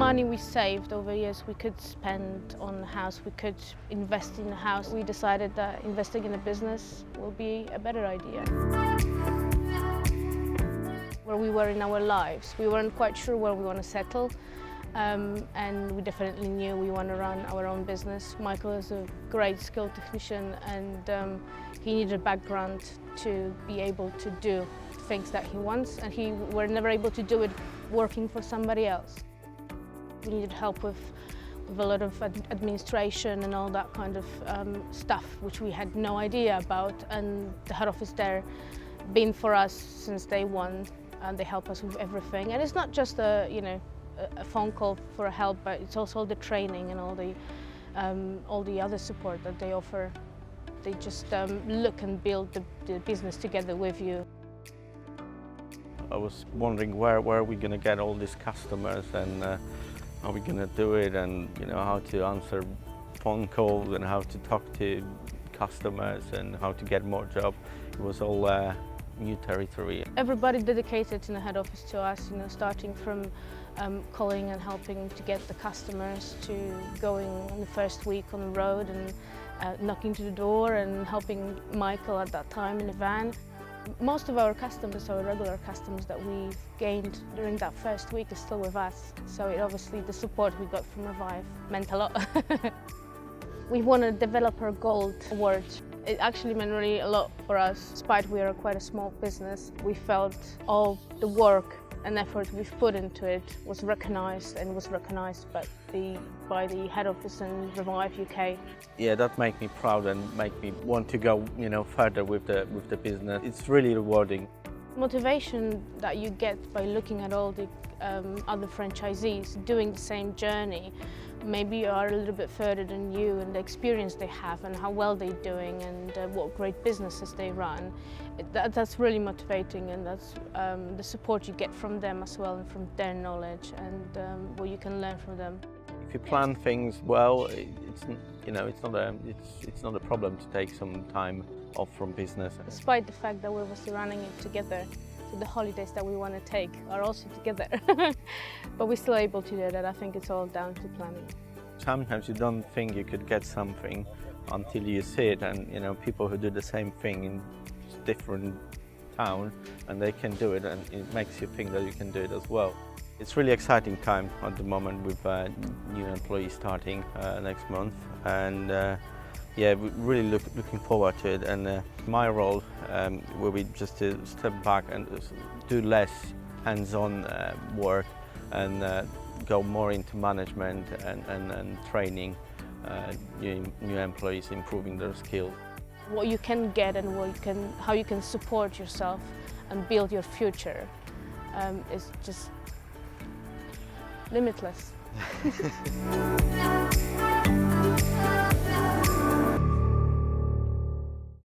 money we saved over years we could spend on a house, we could invest in a house. We decided that investing in a business will be a better idea. Where we were in our lives, we weren't quite sure where we want to settle, and we definitely knew we want to run our own business. Michael is a great skilled technician, and he needed a background to be able to do things that he wants, and he were never able to do it working for somebody else. We needed help with a lot of administration and all that kind of stuff, which we had no idea about, and the head office there been for us since day one, and they help us with everything. And it's not just a phone call for help, but it's also the training and all the other support that they offer. They just look and build the business together with you. I was wondering where are we going to get all these customers, and how are we going to do it, and how to answer phone calls and how to talk to customers and how to get more jobs. It was all new territory. Everybody dedicated in the head office to us, starting from calling and helping to get the customers, to going on the first week on the road and knocking to the door and helping Michael at that time in the van. Most of our customers, our regular customers that we've gained during that first week, are still with us. So obviously the support we got from Revive meant a lot. We won a Developer Gold Award. It actually meant really a lot for us. Despite we are quite a small business, we felt all the work and effort we've put into it was recognised, and was recognised by the head office and Revive UK. Yeah, that made me proud and made me want to go further with the business. It's really rewarding. Motivation that you get by looking at all the other franchisees doing the same journey. Maybe you are a little bit further than you, and the experience they have and how well they're doing, and what great businesses they run. That's really motivating, and that's the support you get from them as well, and from their knowledge, and what you can learn from them. If you plan things well, it's not a problem to take some time off from business. Despite the fact that we're obviously running it together, so the holidays that we want to take are also together, but we're still able to do that. I think it's all down to planning. Sometimes you don't think you could get something until you see it, and people who do the same thing in different town, and they can do it, and it makes you think that you can do it as well. It's really exciting time at the moment with new employees starting next month, and yeah, we're really looking forward to it. And my role will be just to step back and do less hands-on work, and go more into management and training new employees, improving their skills. What you can get and how you can support yourself and build your future is just limitless.